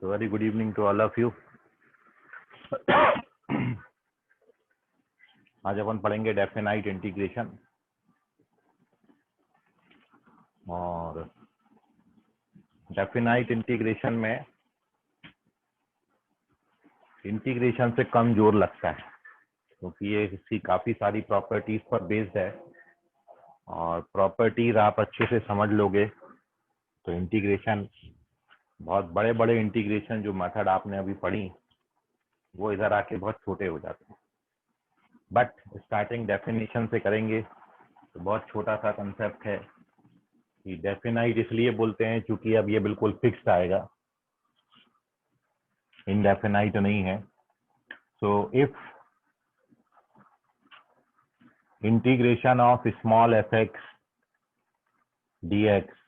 So very good evening to all of you. आज अपन पढ़ेंगे definite integration और definite integration में इंटीग्रेशन से कम जोर लगता है क्योंकि ये इसकी काफ़ी सारी प्रॉपर्टीज पर बेस्ड है और प्रॉपर्टीज आप अच्छे से समझ लोगे तो इंटीग्रेशन बहुत बड़े बड़े इंटीग्रेशन जो मेथड आपने अभी पढ़ी वो इधर आके बहुत छोटे हो जाते हैं। बट स्टार्टिंग डेफिनेशन से करेंगे तो बहुत छोटा सा कंसेप्ट है कि डेफिनाइट इसलिए बोलते हैं क्योंकि अब ये बिल्कुल फिक्स्ड आएगा, इनडेफिनाइट नहीं है। So if integration of small F X D X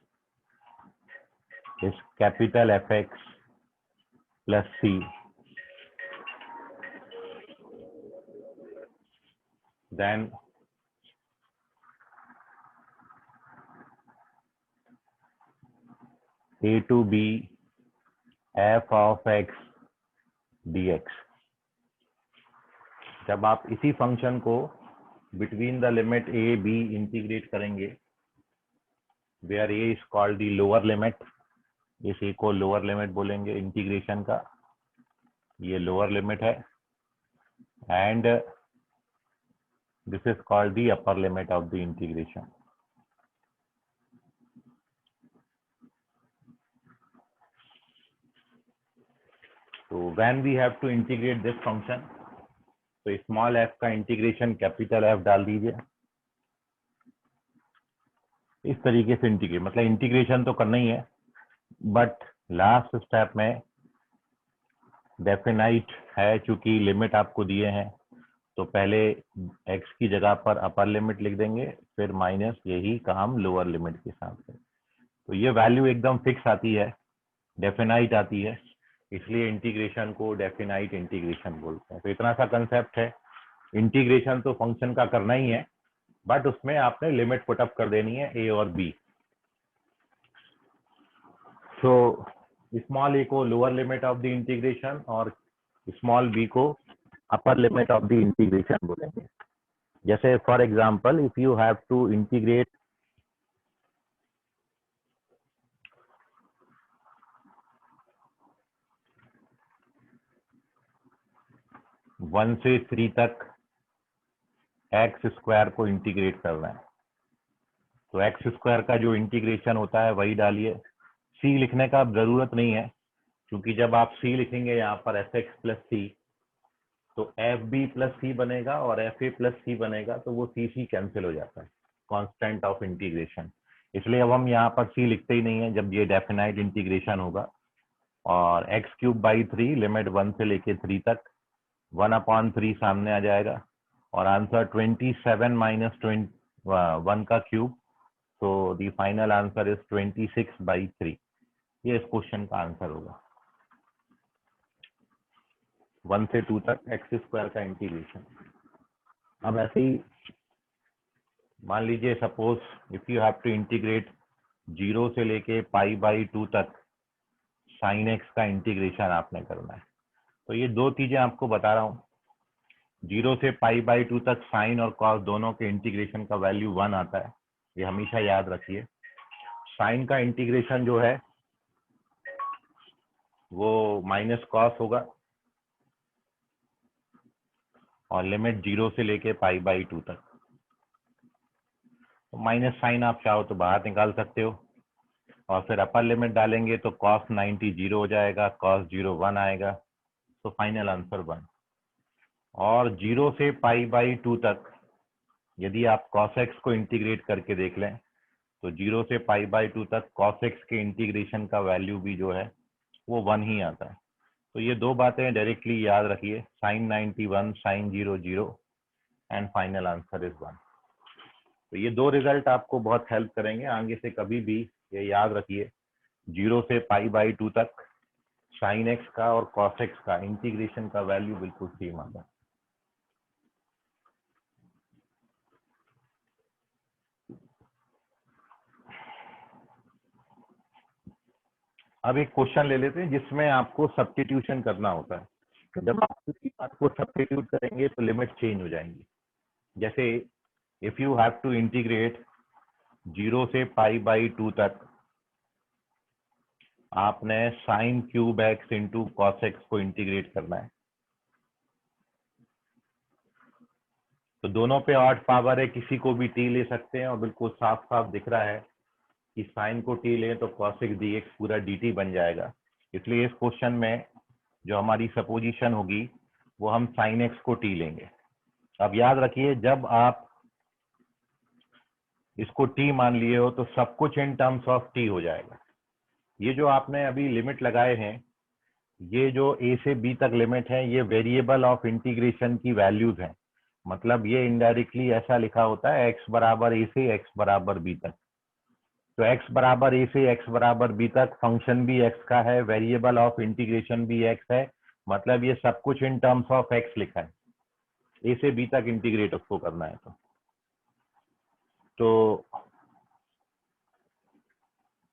is capital F X plus C, then a to b f of x dx। जब आप इसी फंक्शन को between the limit a b integrate करेंगे where a is called the lower limit, इस a को lower limit बोलेंगे integration का, ये लोअर लिमिट है, and this is called the upper limit of the integration. तो when we have to integrate this function, तो small f का integration capital F डाल दीजिए, इस तरीके से इंटीग्रेट, मतलब इंटीग्रेशन तो करना ही है बट लास्ट स्टेप में डेफिनाइट है चूंकि लिमिट आपको दिए हैं तो पहले x की जगह पर अपर लिमिट लिख देंगे, फिर माइनस यही काम लोअर लिमिट के साथ है। तो ये वैल्यू एकदम फिक्स आती है, डेफिनाइट आती है, इसलिए इंटीग्रेशन को डेफिनाइट इंटीग्रेशन बोलते हैं। तो इतना सा कंसेप्ट है। इंटीग्रेशन तो फंक्शन का करना ही है बट उसमें आपने लिमिट पुटअप कर देनी है a और b। सो स्मॉल a को lower limit of the integration और स्मॉल b को upper limit of the integration बोलेंगे। जैसे for example if you have to integrate one से 3 तक एक्स स्क्वायर को इंटीग्रेट करना है तो एक्स स्क्वायर का जो इंटीग्रेशन होता है वही डालिए। सी लिखने का जरूरत नहीं है क्योंकि जब आप सी लिखेंगे यहाँ पर एफ एक्स प्लस सी तो एफ बी प्लस सी बनेगा और एफ ए प्लस सी बनेगा, तो वो सी सी कैंसिल हो जाता है, कांस्टेंट ऑफ इंटीग्रेशन। इसलिए अब हम यहाँ पर सी लिखते ही नहीं है जब ये डेफिनाइट इंटीग्रेशन होगा। और एक्स क्यूब बाई 3 लिमिट 1 से लेके 3 तक 1/3 सामने आ जाएगा और आंसर 27 माइनस 1 का क्यूब, तो द फाइनल आंसर इज 26/3। ये इस क्वेश्चन का आंसर होगा। 1 से 2 तक एक्स स्क्वायर का इंटीग्रेशन। अब ऐसे ही मान लीजिए suppose if you have to integrate 0 से लेके π/2 तक साइन एक्स का इंटीग्रेशन आपने करना है। तो ये दो चीजें आपको बता रहा हूँ। 0 से π/2 तक साइन और कॉस दोनों के इंटीग्रेशन का वैल्यू 1 आता है, ये हमेशा याद रखिए। साइन का इंटीग्रेशन जो है वो माइनस कॉस होगा और लिमिट 0 से लेके π/2 तक। तो माइनस साइन आप चाहो तो बाहर निकाल सकते हो और फिर अपर लिमिट डालेंगे तो cos 90 0 हो जाएगा, cos 0 1 आएगा, तो फाइनल आंसर 1। और 0 से π/2 तक यदि आप cos x को इंटीग्रेट करके देख लें तो 0 से π/2 तक cos x के इंटीग्रेशन का वैल्यू भी जो है वो 1 ही आता है। तो ये दो बातें डायरेक्टली याद रखिए, sin 90 1, sin 0 0 and final answer is 1। तो ये दो रिजल्ट आपको बहुत हेल्प करेंगे आगे से। कभी भी ये याद रखिए 0 से π/2 तक sin x का और cos x का इंटीग्रेशन का वैल्यू बिल्कुल सेम आता है। अब एक क्वेश्चन ले लेते हैं जिसमें आपको सब्स्टिट्यूशन करना होता है। तो जब आप किसी बात को सब्स्टिट्यूट करेंगे तो लिमिट चेंज हो जाएंगी। जैसे if you have to integrate 0 से π/2 तक, आपने sine cube X into cos X को इंटीग्रेट करना है। तो दोनों पे ऑड पावर है, किसी को भी टी ले सकते हैं और बिल्कुल साफ साफ दिख रहा है कि साइन को टी लें तो कॉस एक्स डी एक्स पूरा डी टी बन जाएगा। इसलिए इस क्वेश्चन में जो हमारी सपोजिशन होगी वो हम साइन एक्स को टी लेंगे। अब याद रखिए, जब आप इसको टी मान लिए हो तो सब कुछ इन टर्म्स ऑफ टी हो जाएगा। ये जो आपने अभी लिमिट लगाए हैं, ये जो ए से बी तक लिमिट है, ये वेरिएबल ऑफ इंटीग्रेशन की वैल्यूज हैं। मतलब ये इनडायरेक्टली ऐसा लिखा होता है एक्स बराबर ए से एक्स बराबर बी तक। तो एक्स बराबर ए से एक्स बराबर बी तक फंक्शन भी एक्स का है, वेरिएबल ऑफ इंटीग्रेशन भी एक्स है। मतलब ये सब कुछ इन टर्म्स ऑफ एक्स लिखा है। ए से बी तक इंटीग्रेट उसको करना है तो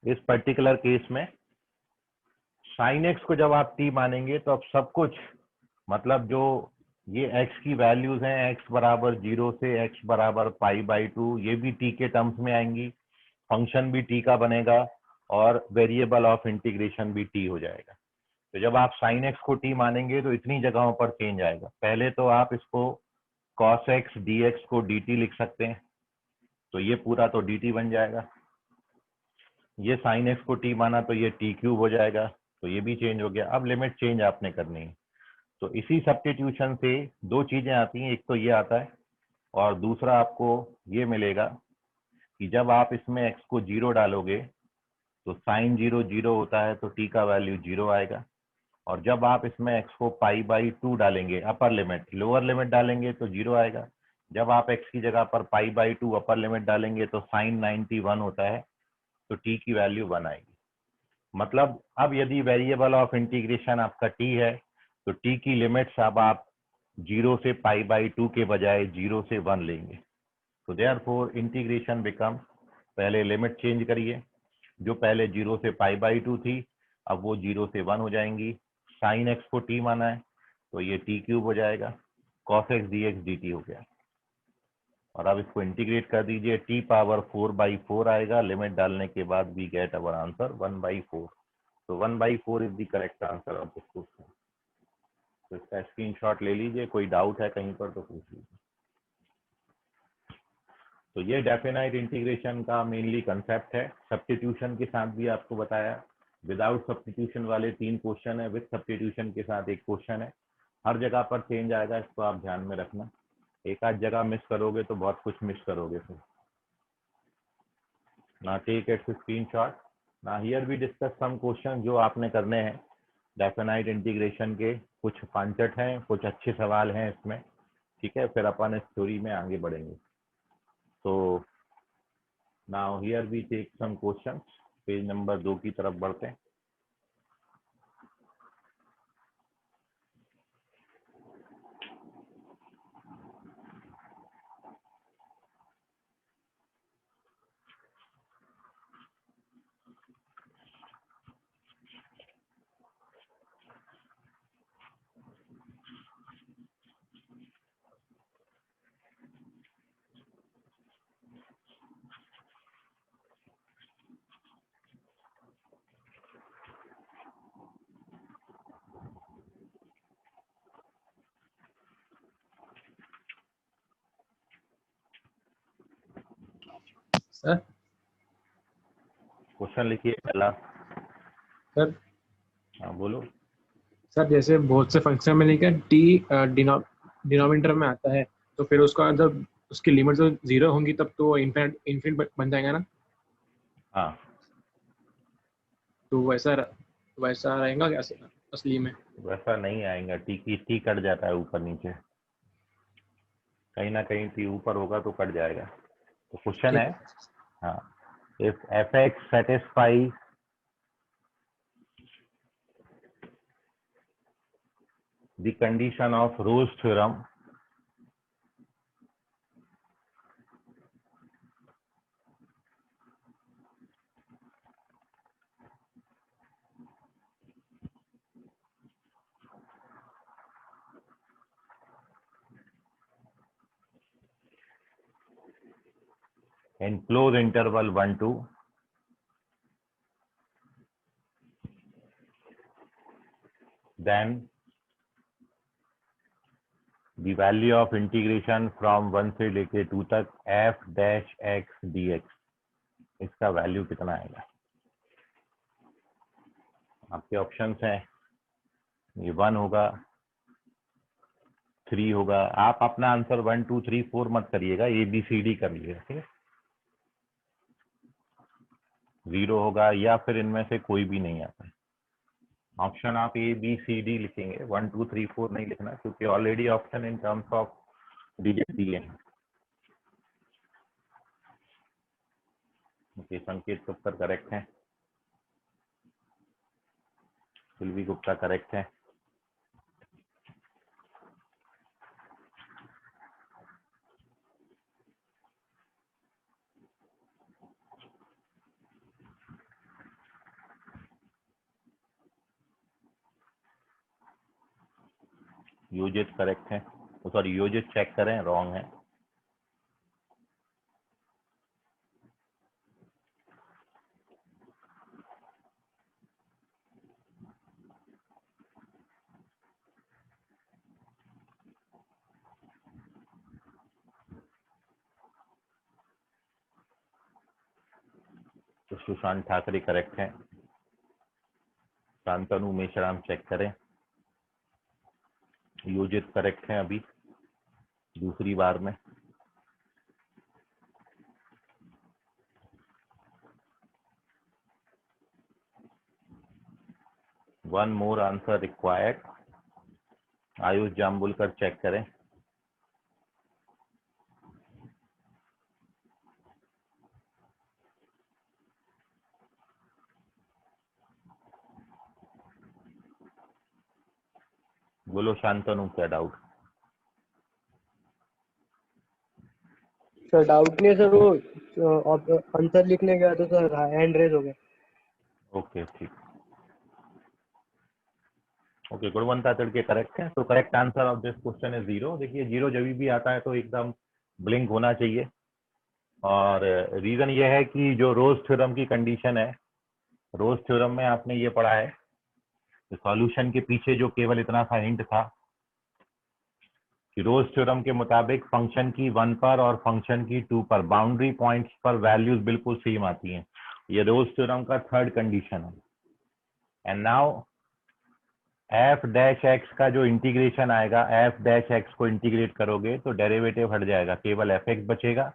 इस पर्टिकुलर केस में साइन एक्स को जब आप टी मानेंगे तो अब सब कुछ, मतलब जो ये x की वैल्यूज हैं, x बराबर 0 से x बराबर π/2, ये भी t के टर्म्स में आएंगी, फंक्शन भी t का बनेगा और वेरिएबल ऑफ इंटीग्रेशन भी t हो जाएगा। तो जब आप साइन x को t मानेंगे तो इतनी जगहों पर चेंज आएगा। पहले तो आप इसको cos x dx को dt लिख सकते हैं, तो ये पूरा तो dt बन जाएगा। ये साइन x को t माना तो ये t क्यूब हो जाएगा, तो ये भी चेंज हो गया। अब लिमिट चेंज आपने करनी है। तो इसी सब्स्टिट्यूशन से दो चीजें आती हैं, एक तो ये आता है और दूसरा आपको ये मिलेगा कि जब आप इसमें x को 0 डालोगे तो साइन 0 0 होता है, तो t का वैल्यू 0 आएगा। और जब आप इसमें x को π/2 डालेंगे, अपर लिमिट, लोअर लिमिट डालेंगे तो 0 आएगा। जब आप x की जगह पर π/2 अपर लिमिट डालेंगे तो साइन 91 होता है, तो t की वैल्यू 1 आएगी। मतलब अब यदि वेरिएबल ऑफ इंटीग्रेशन आपका t है तो t की लिमिट्स अब आप 0 से π/2 के बजाय 0 से 1 लेंगे। तो देयरफॉर इंटीग्रेशन बिकम, पहले लिमिट चेंज करिए, जो पहले 0 से π/2 थी अब वो 0 से 1 हो जाएंगी। साइन एक्स को t माना है तो ये t क्यूब हो जाएगा, cos x D x D T हो गया। और अब इसको इंटीग्रेट कर दीजिए, t पावर 4/4 आएगा। लिमिट डालने के बाद वी गेट अवर आंसर 1/4। तो 1/4 is the correct answer of this question. तो इसका स्क्रीनशॉट ले लीजिए, कोई डाउट है कहीं पर तो पूछ लीजिए। तो ये डेफिनाइट इंटीग्रेशन का मेनली कंसेप्ट है। सब्स्टिट्यूशन के साथ भी आपको बताया, विदाउट सब्स्टिट्यूशन वाले 3 क्वेश्चन है, विद सब्स्टिट्यूशन के साथ 1 क्वेश्चन है। हर जगह पर चेंज आएगा, इसको आप ध्यान में रखना। एक आध जगह मिस करोगे तो बहुत कुछ मिस करोगे फिर। ना टेक इट्स स्क्रीनशॉट। ना here we discuss some question जो आपने करने हैं डेफिनाइट इंटीग्रेशन के। कुछ पांचट हैं, कुछ अच्छे सवाल हैं इसमें, ठीक है। फिर अपन इस थ्योरी में आगे बढ़ेंगे। तो now here we take some questions. Page number 2 की तरफ बढ़ते हैं। सर क्वेश्चन लिखिए पहला। सर हाँ बोलो। सर जैसे बहुत से फंक्शन में लिखा है टी डिनोमिनेटर में आता है, तो फिर उसका जब उसकी लिमिट जो 0 होंगी तब तो इन्फिनिट बन जाएगा ना। हाँ, तो वैसा रहेगा क्या असली में? वैसा नहीं आएगा। टी कट जाता है ऊपर नीचे, कहीं ना कहीं टी ऊपर होगा तो कट जाएगा। तो क्वेश्चन है, ठीक है। हाँ, if F x satisfy the condition of rose theorem in close interval 1 to then the value of integration from 1 से लेके 2 तक f dash x dx, इसका वैल्यू कितना आएगा? आपके ऑप्शंस हैं, ये 1 होगा, 3 होगा। आप अपना आंसर 1 2 3 4 मत करिएगा, ABCD कर लीजिएगा, ठीक है। 0 होगा या फिर इनमें से कोई भी नहीं आता। ऑप्शन आप ABCD लिखेंगे, 1 2 3 4 नहीं लिखना, क्योंकि already option in terms of digit दिए हैं। ओके, संकेत गुप्ता करेक्ट है, कुलवी गुप्ता करेक्ट है। योजित करेक्ट है, सॉरी योजित चेक करें, रॉन्ग है। तो सुशांत ठाकरे करेक्ट है। शांतनु मेश्राम चेक करें। योजित करेक्ट है अभी दूसरी बार में। One more answer required. Ayush Jambulkar check करें। बोलो शांतनु, क्या डाउट? सर डाउट नहीं है सर, वो आंसर लिखने गया तो सर हैंड रेज हो गया। ओके ठीक, ओके गुणवंता तिड़के करेक्ट है। तो correct answer of this question is 0। देखिए 0 जब भी आता है तो एकदम ब्लिंक होना चाहिए, और रीजन ये है कि जो रोज थ्योरम की कंडीशन है, रोज थ्योरम में आपने ये पढ़ा है, सॉल्यूशन के पीछे जो केवल इतना सा हिंट था कि रोज थ्योरम के मुताबिक फंक्शन की 1 पर और फंक्शन की 2 पर बाउंड्री पॉइंट्स पर वैल्यूज बिल्कुल सेम आती हैं। ये रोज थ्योरम का थर्ड कंडीशन है। And now F dash x का जो इंटीग्रेशन आएगा, एफ डैश एक्स को इंटीग्रेट करोगे तो डेरिवेटिव हट जाएगा, केवल एफ एक्स बचेगा।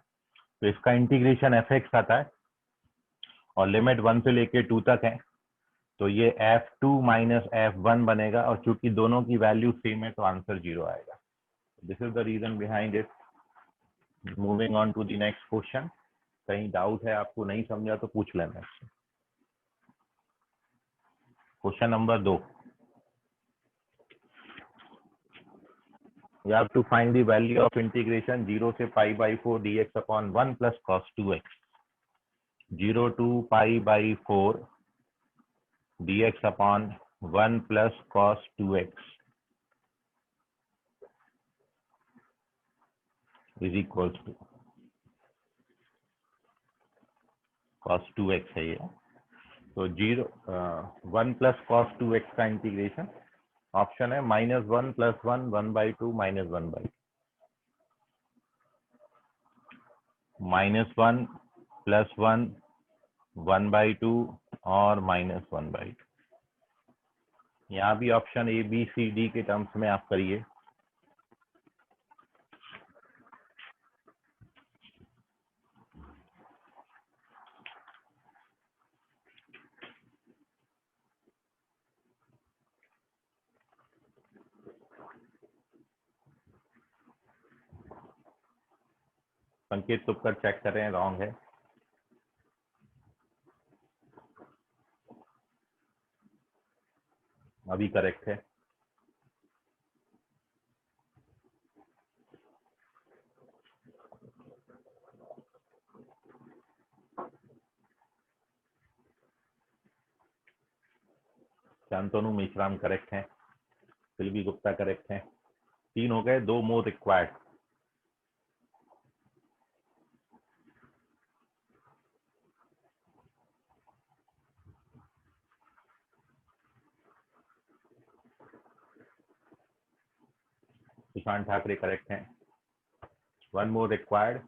तो इसका इंटीग्रेशन एफ एक्स आता है और लिमिट 1 से लेके 2 तक है, तो ये f2 माइनस f1 बनेगा, और चूंकि दोनों की वैल्यू सेम है तो आंसर 0 आएगा। This is the reason behind it. Moving on to the next question. कहीं डाउट है आपको, नहीं समझा तो पूछ लेना। Question number 2, you have to find the value of integration 0 से pi by 4 dx upon 1 plus cos 2x। 0 to pi by 4 dx upon 1 plus cos 2x is equals to cos 2x है ये। तो 1 plus cos 2x का integration option है -1 + 1 1/2 -1/2 -1 + 1 1/2 और -1/2। यहाँ भी option ABCD के टर्म्स में आप करिए। संकेत तुपकर चेक करें, रॉन्ग है। अभी करेक्ट है। शांतनु मेश्राम करेक्ट है। कुलवी गुप्ता करेक्ट है। 3 हो गए, 2 more required. Sushant Thackeray correct हैं. One more required.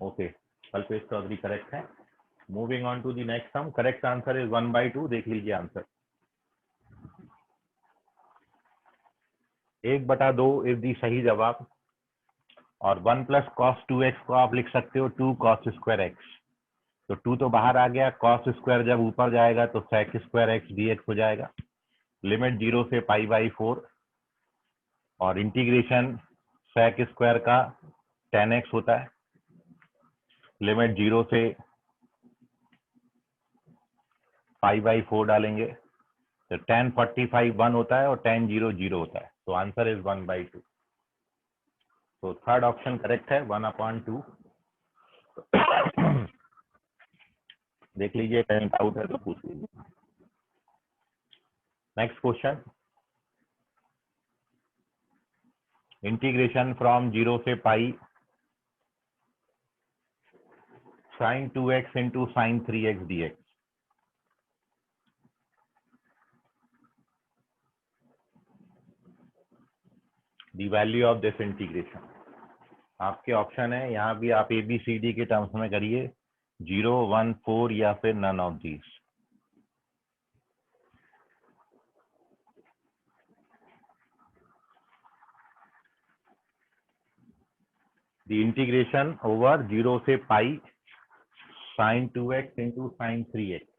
Okay, Kalpesh Chaudhary correct है. Moving on to the next sum. Correct answer is 1/2. देख लीजिए आंसर. 1/2 इज दी सही जवाब. और 1 + cos2x को आप लिख सकते हो 2 cos²x. तो 2 तो बाहर आ गया. cos² जब ऊपर जाएगा तो sec²x dx हो जाएगा. लिमिट 0 से π/4 और इंटीग्रेशन sec² का tan x होता है. लिमिट 0 से π/4 डालेंगे तो tan 45 1 होता है और tan 0 0 होता है. तो आंसर इज 1/2. तो थर्ड ऑप्शन करेक्ट है 1/2. देख लीजिए, कहीं डाउट है तो पूछ लीजिए. Next question. इंटीग्रेशन फ्रॉम 0 से pi sin 2x into sin 3x dx. The value of this integration. आपके ऑप्शन है, यहाँ भी आप ABCD के टर्म्स में करिए. 0, 1, 4 या फिर none of these. The integration over 0 से pi sin 2x into sin 3x.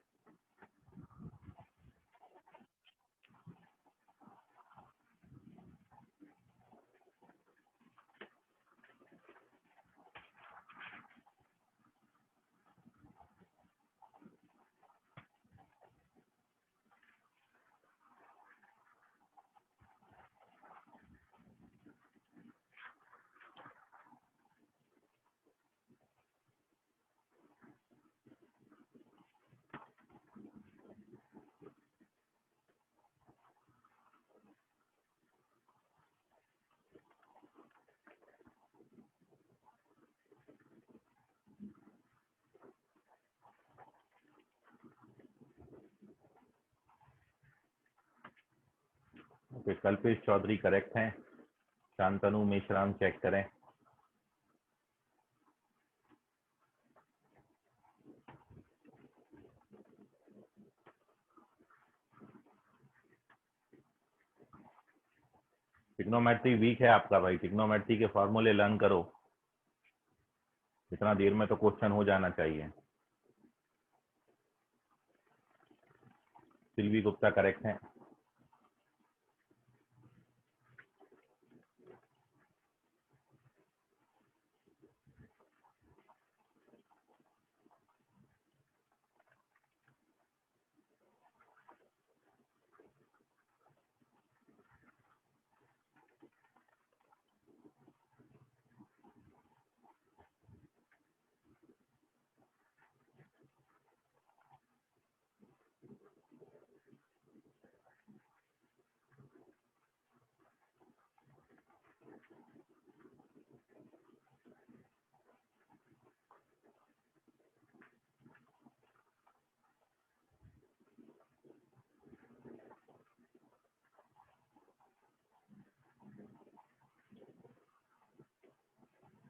Okay, Kalpesh Chaudhary correct हैं. शांतनु मेश्राम चेक करें. ट्रिग्नोमेट्री वीक है आपका भाई. ट्रिग्नोमेट्री के फॉर्मूले लर्न करो. इतना देर में तो क्वेश्चन हो जाना चाहिए. सिल्वी गुप्ता करेक्ट है.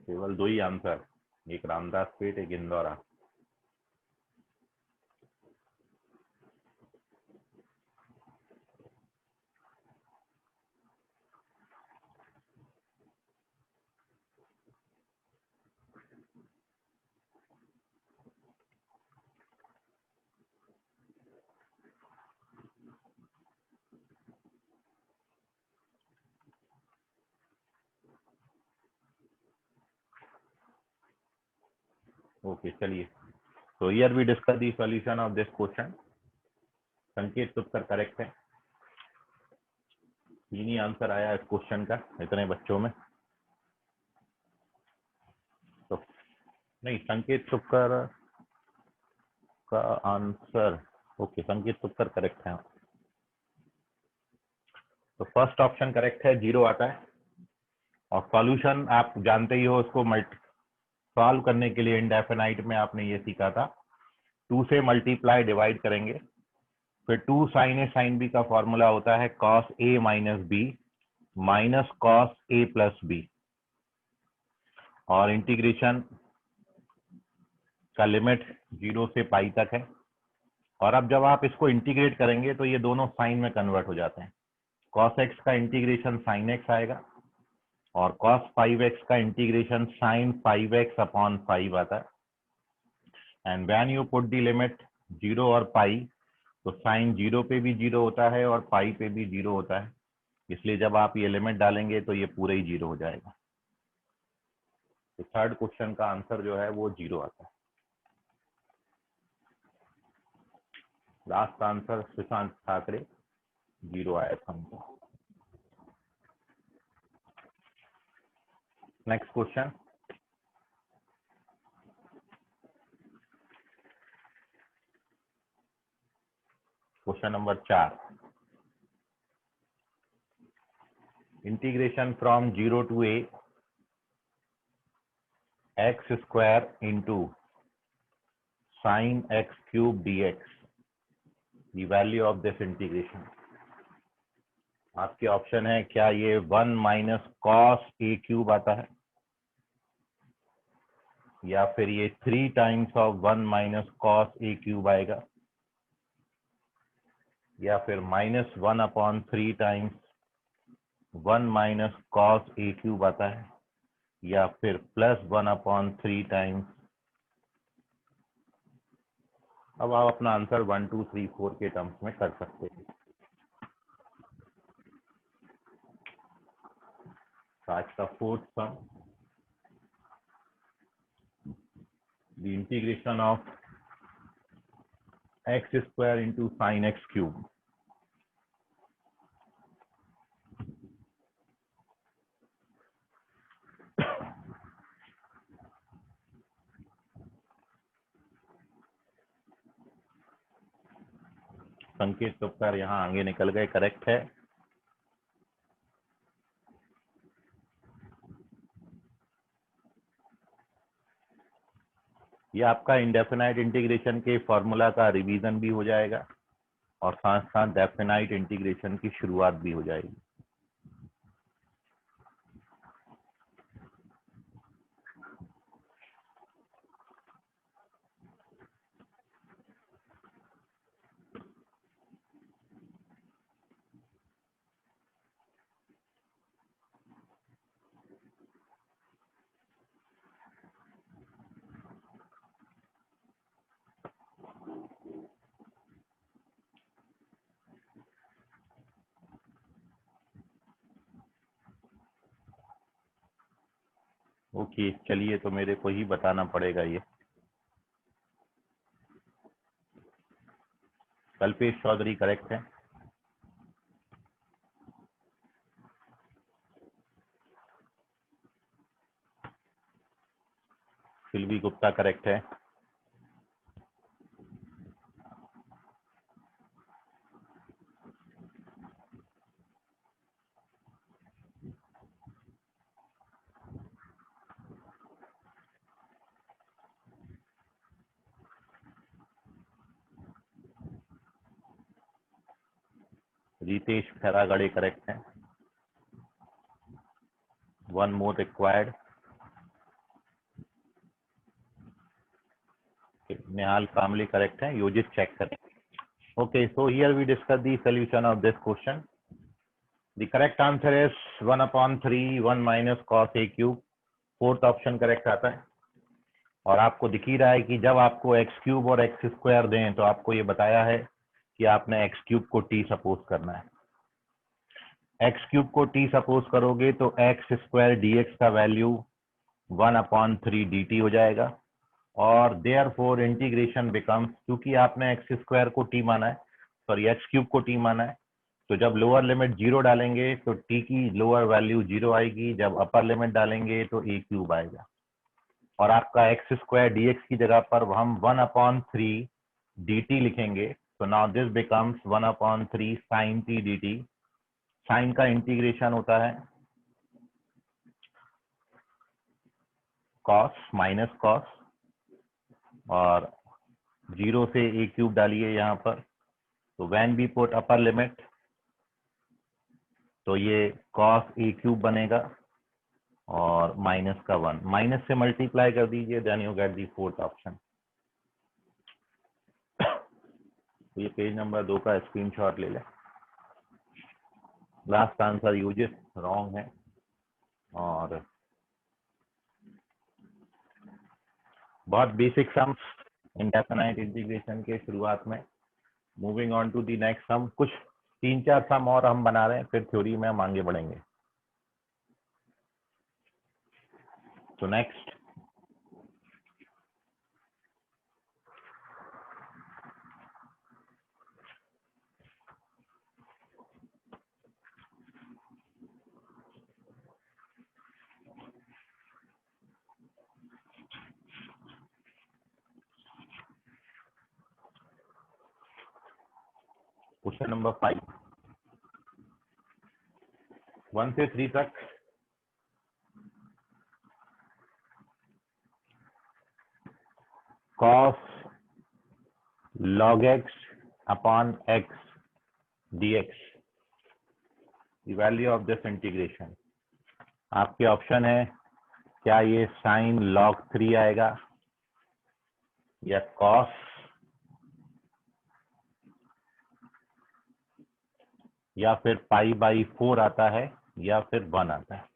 केवल 2 ही आंसर. एक रामदास पेट, एक इंदौरा. ओके, चलिए. तो here we discuss the solution of this question. Sanket Tupkar correct है. 3 ही आंसर आया इस क्वेश्चन का इतने बच्चों में. तो नहीं, संकेत तुपकर का आंसर. ओके, संकेत तुपकर करेक्ट है. तो फर्स्ट ऑप्शन करेक्ट है, 0 आता है. और सॉल्यूशन आप जानते ही हो, उसको सॉल्व करने के लिए इंडेफिनाइट में आपने ये सीखा था. 2 से मल्टीप्लाई डिवाइड करेंगे फिर 2 साइन ए साइन बी का फॉर्मूला होता है cos A minus B minus cos A plus B, और इंटीग्रेशन का लिमिट 0 से पाई तक है। और अब जब आप इसको इंटीग्रेट करेंगे तो ये दोनों साइन में कन्वर्ट हो जाते हैं। cos x का इंटीग्रेशन sin x आएगा और cos 5x का इंटीग्रेशन sin 5x अपॉन 5 आता है। And when you put the limit 0 और पाई, तो साइन 0 पे भी 0 होता है और पाई पे भी 0 होता है, इसलिए जब आप ये लिमिट डालेंगे तो ये पूरा ही 0 हो जाएगा। तो थर्ड क्वेश्चन का आंसर जो है वो 0 आता है। लास्ट आंसर सुशांत ठाकरे 0 आया था हमको। Next question, question number 4, integration from 0 to a x square into sin x cube dx, the value of this integration। आपके ऑप्शन है, क्या ये 1 माइनस कॉस ए क्यूब आता है, या फिर ये 3 times of 1 minus cos A cube आएगा, या फिर -1 upon 3 times 1 minus cos A cube आता है, या फिर +1 अपॉन 3 टाइम्स। अब आप अपना आंसर 1 2 3 4 के टर्म्स में कर सकते हैं। आज का fourth some, the integration of x square into sine x cube. संकेत उत्तर यहाँ आगे निकल गए, करेक्ट है। ये आपका इंडेफिनाइट इंटीग्रेशन के फॉर्मूला का रिवीजन भी हो जाएगा और साथ साथ डेफिनाइट इंटीग्रेशन की शुरुआत भी हो जाएगी। ओके, चलिए, तो मेरे को ही बताना पड़ेगा ये। कल्पेश चौधरी करेक्ट है। शिल्वी गुप्ता करेक्ट है। रितेश खैरागड़े करेक्ट है। 1 मोर रिक्वायर्ड। निहाल कामले करेक्ट है। योजित चेक करें। Okay, so here we discuss the solution of this question. The correct answer is 1/3 1 minus cos a cube। Fourth option correct आता है। और आपको दिख ही रहा है कि जब आपको x क्यूब और x स्क्वायर दें तो आपको ये बताया है कि आपने x क्यूब को t सपोज करना है। x क्यूब को t सपोज करोगे तो x स्क्वायर dx का वैल्यू 1/3 dt हो जाएगा, और देयरफॉर इंटीग्रेशन बिकम्स, क्योंकि आपने एक्स स्क्वायर को टी माना है, सॉरी एक्स क्यूब को टी माना है, तो जब लोअर लिमिट 0 डालेंगे तो टी की लोअर वैल्यू 0 आएगी, जब अपर लिमिट डालेंगे तो ए क्यूब आएगा, और आपका एक्स स्क्वायर डी एक्स की जगह पर हम 1/3 डी टी लिखेंगे। तो now this becomes 1/3 sine T D T. Sine का इंटीग्रेशन होता है कॉस माइनस कॉस, और 0 से ए क्यूब डालिए यहाँ पर, तो when we put upper limit तो ये cos a क्यूब बनेगा और माइनस का 1, माइनस से मल्टीप्लाई कर दीजिए, then you get the fourth option. तो ये पेज नंबर 2 का स्क्रीनशॉट ले लें। लास्ट आंसर यूजेस रॉन्ग है और बहुत बेसिक सम्स इंडेफिनाइट इंटीग्रेशन के शुरुआत में। Moving on to the next sum, कुछ 3-4 सम और हम बना रहे हैं, फिर थ्योरी में हम आगे बढ़ेंगे। तो नेक्स्ट क्वेश्चन नंबर 5, 1 से 3 तक cos log x upon x dx, the value of this integration। आपके ऑप्शन है, क्या ये sin log 3 आएगा या cos या फिर π/4 आता है या फिर 1 आता है।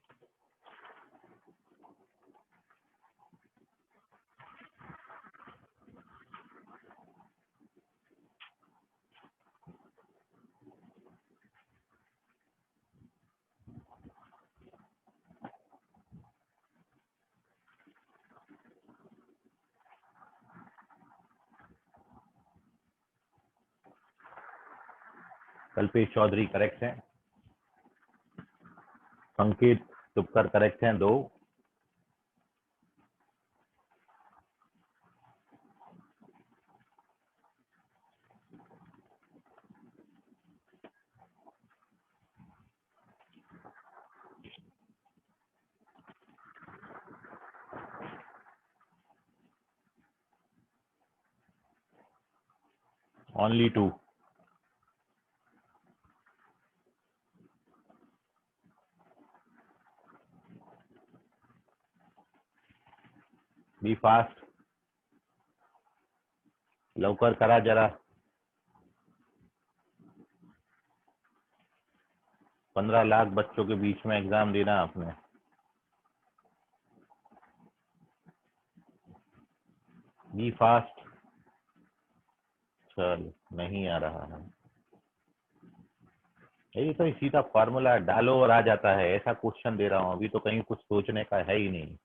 कल्पेश चौधरी करेक्ट है, संकेत तुपकर करेक्ट हैं 2, ओनली 2। बी फास्ट, लवकर करा जरा। 15 लाख बच्चों के बीच में एग्जाम देना आपने। बी फास्ट, चल नहीं आ रहा है। यही तो सीधा फॉर्मूला डालो और आ जाता है, ऐसा क्वेश्चन दे रहा हूँ। अभी तो कहीं कुछ सोचने का है ही नहीं।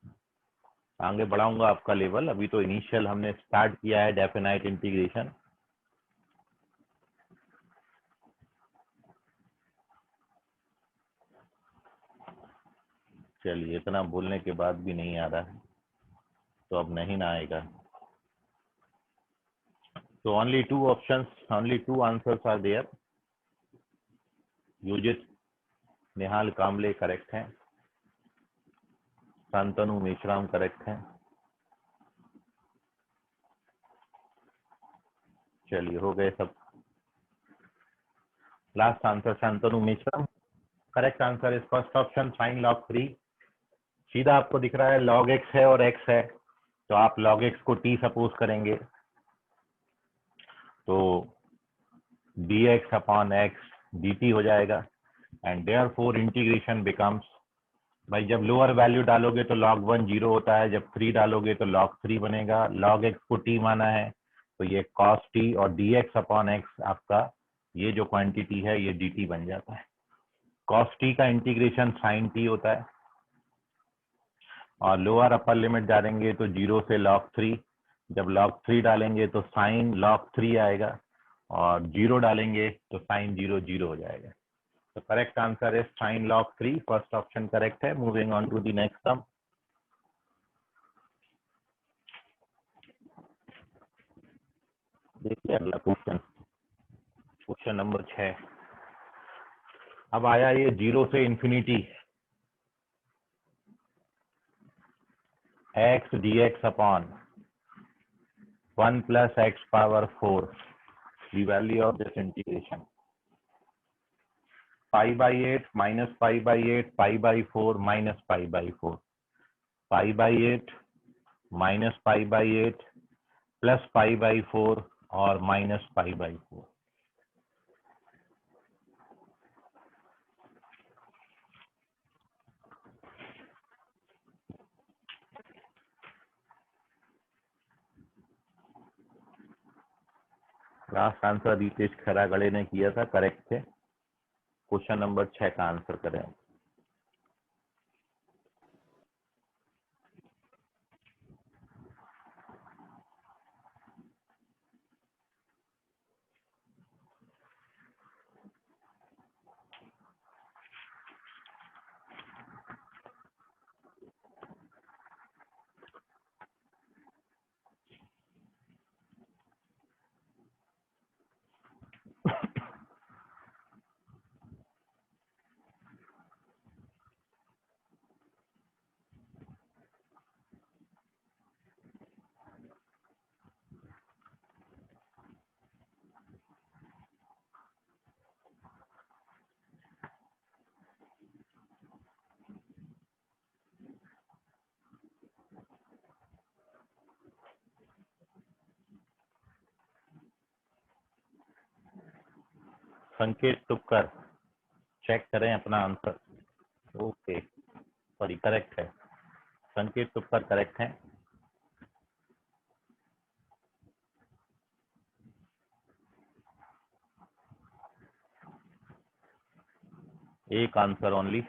आगे बढ़ाऊंगा आपका लेवल, अभी तो इनिशियल हमने स्टार्ट किया है डेफिनाइट इंटीग्रेशन। चलिए, इतना बोलने के बाद भी नहीं आ रहा है तो अब नहीं ना आएगा। तो only 2 options, only 2 answers are there. Yujit Nihal Kamle correct हैं, शांतनु मेश्राम करेक्ट हैं। चलिए, हो गए सब। Last answer Shantanu Meshram, correct answer is first option sin log 3। सीधा आपको दिख रहा है log x है और x है, तो आप log x को t सपोज करेंगे तो dx अपॉन x dt हो जाएगा। एंड देयरफॉर इंटीग्रेशन बिकम्स, भाई जब लोअर वैल्यू डालोगे तो log 1 0 होता है, जब 3 डालोगे तो log 3 बनेगा। log x को t माना है तो ये cos t और dx अपॉन x आपका ये जो क्वांटिटी है ये dt बन जाता है। cos t का इंटीग्रेशन sin t होता है और लोअर अपर लिमिट डालेंगे तो 0 से log 3, जब log 3 डालेंगे तो sin log 3 आएगा और 0 डालेंगे तो sin 0 0 हो जाएगा। तो करेक्ट आंसर है sin log 3, first option correct है। Moving on to the next sum. देखिए अगला क्वेश्चन, क्वेश्चन नंबर 6। अब आया ये 0 से infinity x dx upon 1 + x⁴ the value of this integration. Pi by 8 minus pi by 8, pi by 4 minus pi by 4. Pi by 8 minus pi by 8 plus pi by 4 और minus pi by 4. Last answer Ritesh Kharagade ने किया था, correct थे। Question number 6 का answer करें। संकेत तुक्कर check करें अपना आंसर। ओके, सॉरी, करेक्ट है। संकेत तुक्कर करेक्ट है। एक आंसर ओनली।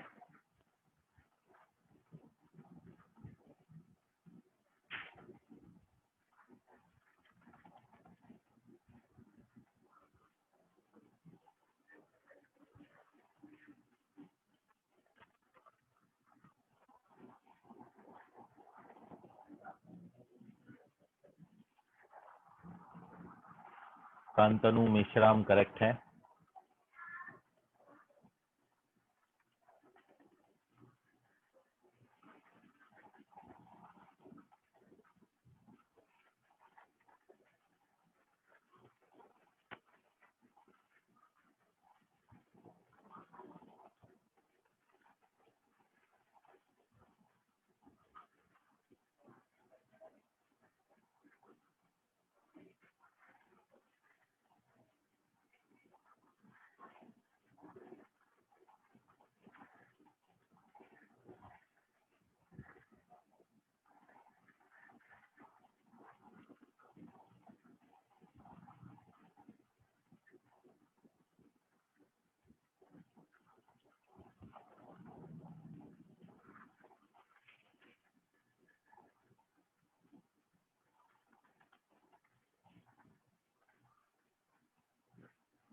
कांतनु मेश्राम करेक्ट है।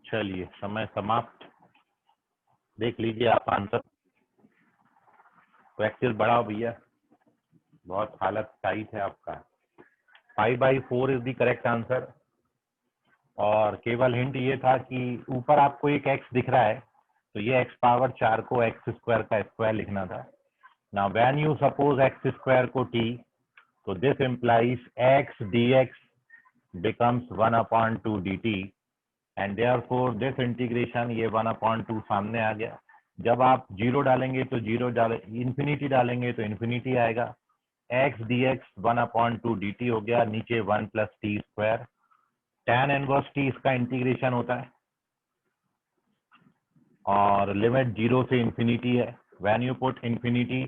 चलिए, समय समाप्त। देख लीजिए आप आंसर। प्रैक्टिस बढ़ाओ भैया, बहुत हालत टाइट है आपका। 5/4 इज द करेक्ट आंसर। और केवल हिंट ये था कि ऊपर आपको एक x दिख रहा है, तो ये x पावर 4 को x स्क्वायर का स्क्वायर लिखना था। Now when you suppose x square को t, तो this implies x dx becomes 1/2 dt and therefore this integration, ये 1/2 सामने आ गया। जब आप 0 डालेंगे तो 0 डाले, इन्फिनिटी डालेंगे तो इन्फिनिटी आएगा। x dx 1/2 dt हो गया, नीचे 1 + t square. tan inverse t इसका इंटीग्रेशन होता है और लिमिट 0 से इन्फिनिटी है। व्हेन यू पुट इन्फिनिटी,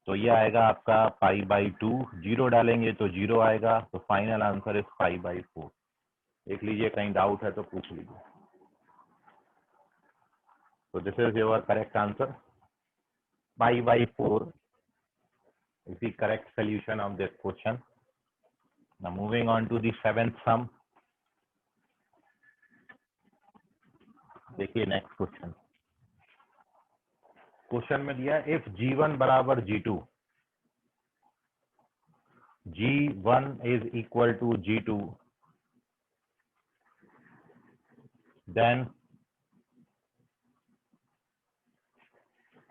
तो ये आएगा आपका π/2। 0 डालेंगे तो 0 आएगा, तो फाइनल आंसर इज π/4। देख लीजिए, कहीं डाउट है तो पूछ लीजिए। So this is your correct answer. π/4 is the correct solution of this question. Now moving on to the 7th sum. देखिए नेक्स्ट क्वेश्चन। क्वेश्चन में दिया इफ G1 बराबर G2, G1 is equal to G2, then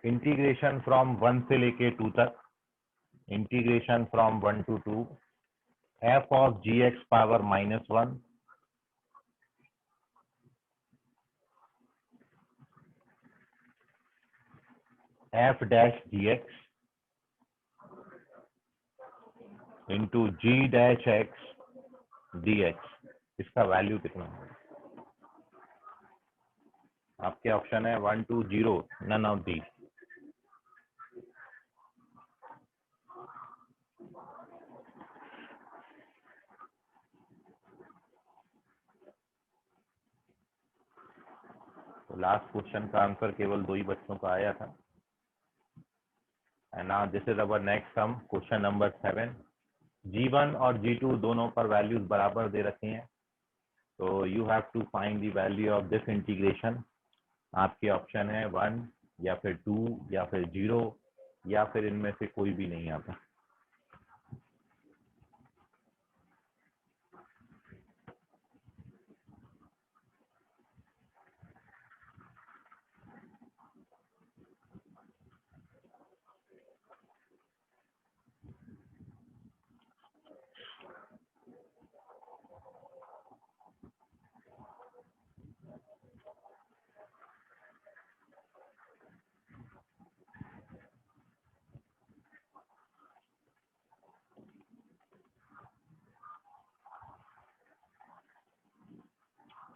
integration from 1 से लेके 2 तक, integration from 1 to 2, f of gx power -1 F dash G X into G dash X D X, इसका value कितना है? आपके ऑप्शन है 1 2 0, नन ऑफ दी। तो last question का आंसर केवल 2 ही बच्चों का आया था। And now this is our next sum, question number 7। G1 और G2 दोनों पर वैल्यूज बराबर दे रखी हैं, तो you have to find the value of this integration. आपके ऑप्शन है 1 या फिर 2 या फिर 0 या फिर इनमें से कोई भी नहीं आता।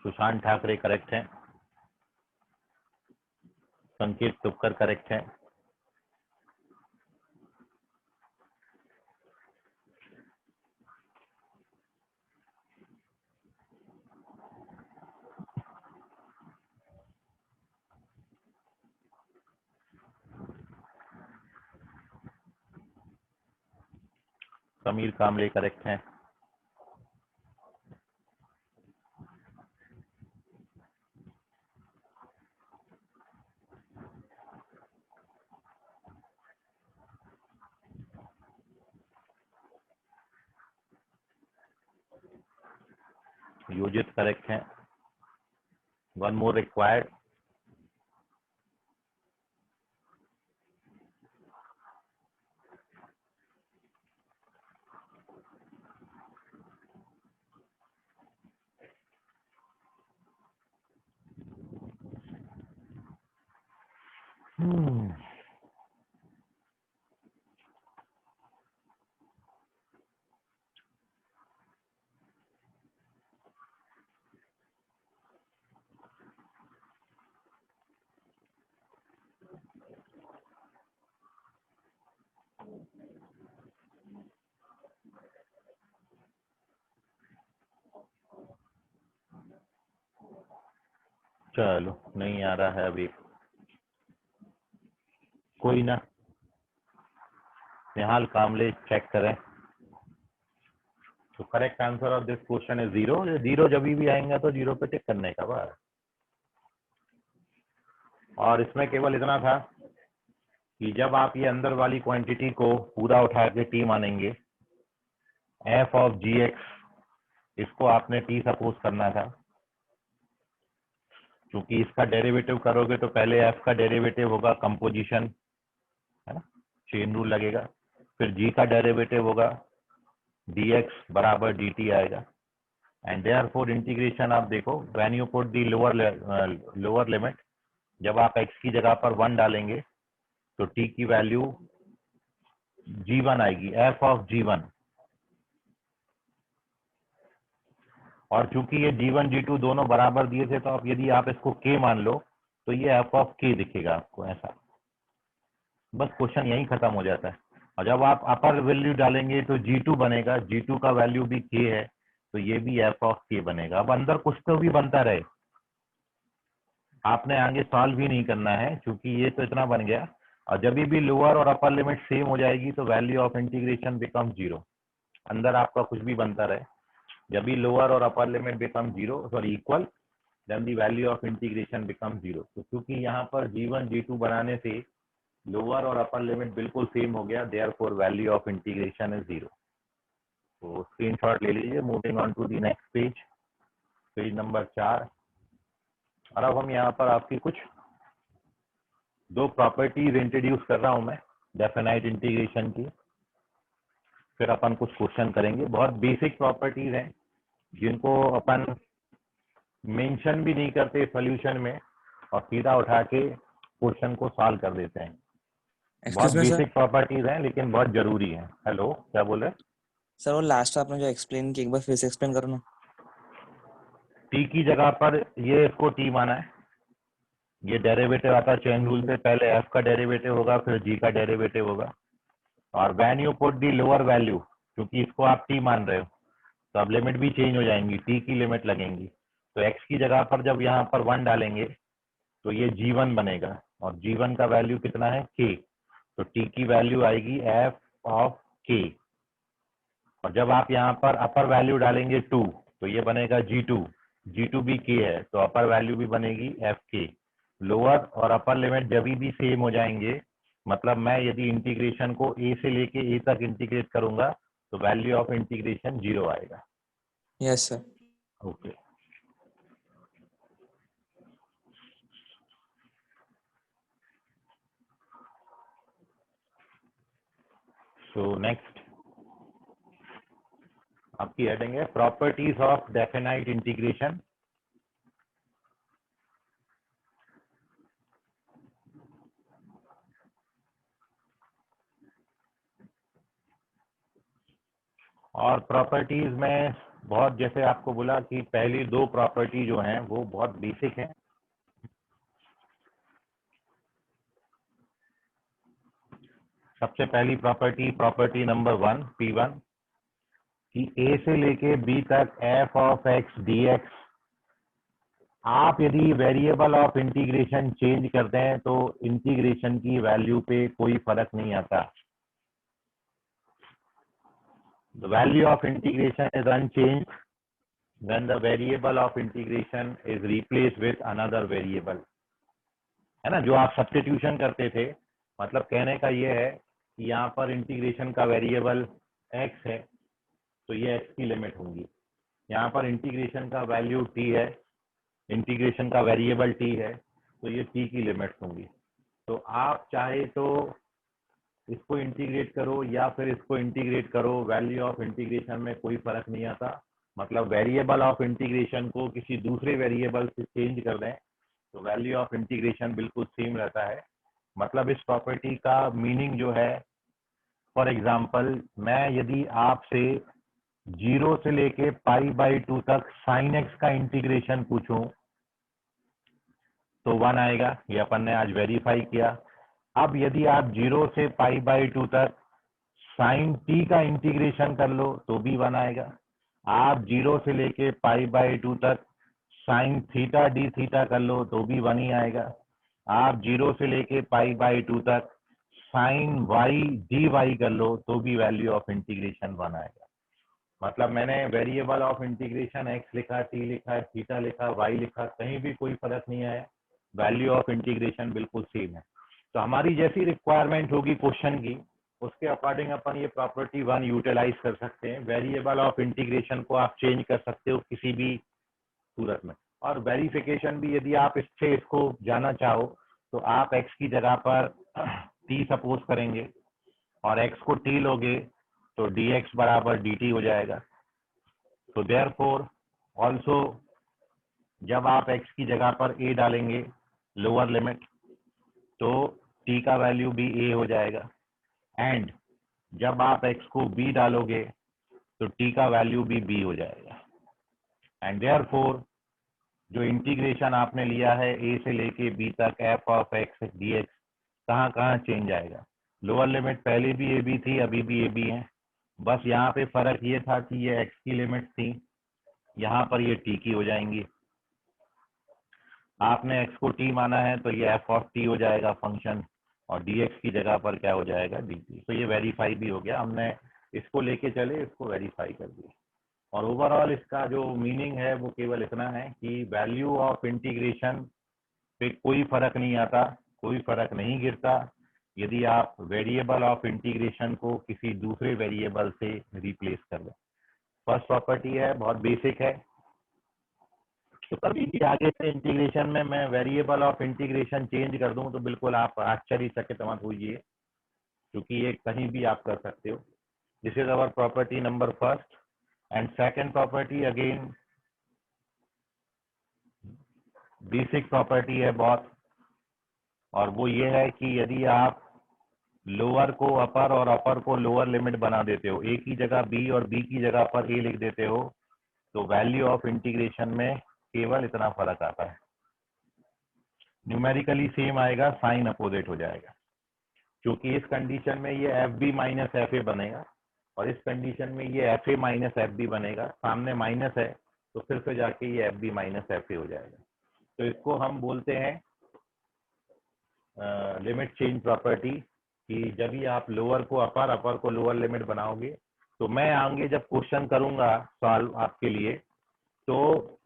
सुशांत ठाकरे करेक्ट है, संकेत तुपकर करेक्ट है, समीर कामले करेक्ट है, योजित करेक्ट है, वन मोर रिक्वायर्ड, चलो नहीं आ रहा है अभी, कोई ना, निहाल कामले चेक करें। तो correct answer of this question है 0। 0 जब भी आएंगे तो 0 पे टिक करने का बस। और इसमें केवल इतना था कि जब आप ये अंदर वाली क्वांटिटी को पूरा उठा के टी मानेंगे, एफ ऑफ जी एक्स, इसको आपने टी सपोज करना था, क्योंकि इसका डेरिवेटिव करोगे तो पहले एफ का डेरिवेटिव होगा कंपोजिशन, है ना, चेन रूल लगेगा, फिर जी का डेरिवेटिव होगा dx बराबर dt आएगा, एंड देयरफॉर इंटीग्रेशन आप देखो, when you put the lower limit, जब आप x की जगह पर 1 डालेंगे तो t की वैल्यू g1 आएगी, f ऑफ g1। और चूंकि ये g1 g2 दोनों बराबर दिए थे, तो अब यदि आप इसको k मान लो तो ये f ऑफ k दिखेगा आपको ऐसा। बस क्वेश्चन यही खत्म हो जाता है। और जब आप अपर वैल्यू डालेंगे तो G2 बनेगा, G2 का वैल्यू भी K है, तो ये भी f ऑफ K बनेगा। अब अंदर कुछ तो भी बनता रहे, आपने आगे सॉल्व भी नहीं करना है, क्योंकि ये तो इतना बन गया। और जब भी लोअर और अपर लिमिट सेम हो जाएगी तो वैल्यू ऑफ इंटीग्रेशन बिकम 0। अंदर आपका कुछ भी बनता रहे, जब भी लोअर और upper limit become 0, sorry equal, then the value of integration become 0। तो क्योंकि यहाँ पर G1 G2 बनाने से लोअर और अपर लिमिट बिल्कुल सेम हो गया, therefore value of integration is 0। तो स्क्रीनशॉट ले लीजिए। Moving on to the next page, page number 4। और अब हम यहाँ पर आपकी कुछ 2 प्रॉपर्टीज इंट्रोड्यूस कर रहा हूँ मैं डेफिनाइट इंटीग्रेशन की, फिर अपन कुछ क्वेश्चन करेंगे। बहुत बेसिक प्रॉपर्टीज हैं जिनको अपन मेंशन भी नहीं करते सॉल्यूशन में, और सीधा उठा के क्वेश्चन को सॉल्व कर देते हैं। बहुत excuse me sir. Basic properties हैं लेकिन बहुत जरूरी है। हेलो, क्या बोल रहे हैं? सर वो लास्ट आपने जो एक्सप्लेन की, एक बार फिर से एक्सप्लेन करो ना। टी की जगह पर ये इसको टी माना है, ये डेरिवेटिव आता है चेन रूल से, पहले एफ का डेरिवेटिव होगा फिर जी का डेरिवेटिव होगा। और when you put the lower value, क्योंकि इसको आप टी मान रहे हो तो अब लिमिट भी चेंज हो जाएंगी, टी की लिमिट लगेंगी। तो एक्स की जगह पर जब यहाँ पर 1 डालेंगे तो ये जी1 बनेगा, और जी1 का वैल्यू कितना है, के। तो टी की वैल्यू आएगी एफ ऑफ के। और जब आप यहाँ पर अपर वैल्यू डालेंगे 2 तो ये बनेगा जी2, जी2 भी के है तो अपर वैल्यू भी बनेगी एफ के। लोअर और अपर लिमिट जब भी सेम हो जाएंगे, मतलब मैं यदि इंटीग्रेशन को ए से लेके ए तक इंटीग्रेट करूंगा तो वैल्यू ऑफ इंटीग्रेशन 0 आएगा। Yes sir. Okay, so next आपकी हेडिंग है प्रॉपर्टीज ऑफ डेफिनाइट इंटीग्रेशन। और प्रॉपर्टीज में बहुत, जैसे आपको बोला कि पहली दो प्रॉपर्टी जो हैं वो बहुत बेसिक हैं। सबसे पहली प्रॉपर्टी, प्रॉपर्टी नंबर 1 P1, कि ए से लेके बी तक F of x D x, आप यदि वेरिएबल ऑफ इंटीग्रेशन चेंज करते हैं तो इंटीग्रेशन की वैल्यू पे कोई फर्क नहीं आता। The value of integration is unchanged when the variable of integration is replaced with another variable, है ना। जो आप सब्स्टिट्यूशन करते थे, मतलब कहने का ये है कि यहाँ पर इंटीग्रेशन का वेरिएबल x है तो ये x की लिमिट होंगी। यहाँ पर इंटीग्रेशन का वैल्यू t है, इंटीग्रेशन का वेरिएबल t है तो ये t की लिमिट्स होंगी। तो आप चाहे तो इसको इंटीग्रेट करो या फिर इसको इंटीग्रेट करो, वैल्यू ऑफ इंटीग्रेशन में कोई फर्क नहीं आता। मतलब वेरिएबल ऑफ इंटीग्रेशन को किसी दूसरे वेरिएबल से चेंज कर दें तो वैल्यू ऑफ इंटीग्रेशन बिल्कुल सेम रहता है। मतलब इस प्रॉपर्टी का मीनिंग जो है, फॉर एग्जांपल मैं यदि आपसे 0 से लेके π/2 तक sin x का इंटीग्रेशन पूछूं तो 1 आएगा, ये अपन ने आज वेरीफाई किया। अब यदि आप 0 से π/2 तक sin t का इंटीग्रेशन कर लो तो भी 1 आएगा। आप 0 से लेके π/2 तक sin थीटा डी थीटा कर लो तो भी 1 ही आएगा। आप 0 से लेके π/2 तक sin y dy कर लो तो भी वैल्यू ऑफ इंटीग्रेशन 1 आएगा। मतलब मैंने वेरिएबल ऑफ इंटीग्रेशन x लिखा, t लिखा, थीटा लिखा, y लिखा, कहीं भी कोई फर्क नहीं आया, वैल्यू ऑफ इंटीग्रेशन बिल्कुल सेम है। तो हमारी जैसी रिक्वायरमेंट होगी क्वेश्चन की, उसके अकॉर्डिंग अपन ये प्रॉपर्टी 1 यूटिलाइज कर सकते हैं। वेरिएबल ऑफ इंटीग्रेशन को आप चेंज कर सकते हो किसी भी सूरत में। और वेरिफिकेशन भी, यदि आप इससे इसको जाना चाहो तो आप x की जगह पर t सपोज करेंगे और x को t लोगे तो dx बराबर dt हो जाएगा। तो देयरफॉर ऑल्सो जब आप x की जगह पर a डालेंगे लोअर लिमिट तो t का वैल्यू भी a हो जाएगा, एंड जब आप x को b डालोगे तो t का वैल्यू भी b हो जाएगा। एंड देयरफॉर जो इंटीग्रेशन आपने लिया है a से लेके b तक f ऑफ x dx, कहाँ कहाँ चेंज आएगा। लोअर लिमिट पहले भी a b थी, अभी भी a b है, बस यहाँ पे फर्क ये था कि ये x की लिमिट थी, यहाँ पर ये t की हो जाएंगी। आपने x को t माना है तो ये f ऑफ t हो जाएगा फंक्शन, और dx की जगह पर क्या हो जाएगा, dt। तो ये वेरीफाई भी हो गया, हमने इसको लेके चले, इसको वेरीफाई कर दिया। और ओवरऑल इसका जो मीनिंग है वो केवल इतना है कि वैल्यू ऑफ इंटीग्रेशन पे कोई फर्क नहीं आता, कोई फर्क नहीं गिरता यदि आप वेरिएबल ऑफ इंटीग्रेशन को किसी दूसरे वेरिएबल से रिप्लेस कर दें। फर्स्ट प्रॉपर्टी है, बहुत बेसिक है। तो कभी भी आगे से इंटीग्रेशन में मैं वेरिएबल ऑफ इंटीग्रेशन चेंज कर दूं तो बिल्कुल आप आश्चर्यचकित मत होइए, क्योंकि ये कहीं भी आप कर सकते हो। This is our property number first. And second property again basic property है बहुत, और वो ये है कि यदि आप लोअर को अपर और अपर को लोअर लिमिट बना देते हो, ए की जगह बी और बी की जगह पर ए लिख देते हो, तो वैल्यू ऑफ इंटीग्रेशन में केवल इतना फर्क आता है। न्यूमेरिकली सेम आएगा, साइन अपोजिट हो जाएगा, क्योंकि इस कंडीशन में ये F B minus F A बनेगा और इस कंडीशन में ये F A minus F B बनेगा। सामने माइनस है तो फिर से जाके ये F B minus F A हो जाएगा। तो इसको हम बोलते हैं लिमिट चेंज प्रॉपर्टी, कि जब भी आप लोअर को अपर, अपर को लोअर लिमिट बनाओगे, तो मैं आगे जब क्वेश्चन करूंगा सॉल्व आपके लिए, तो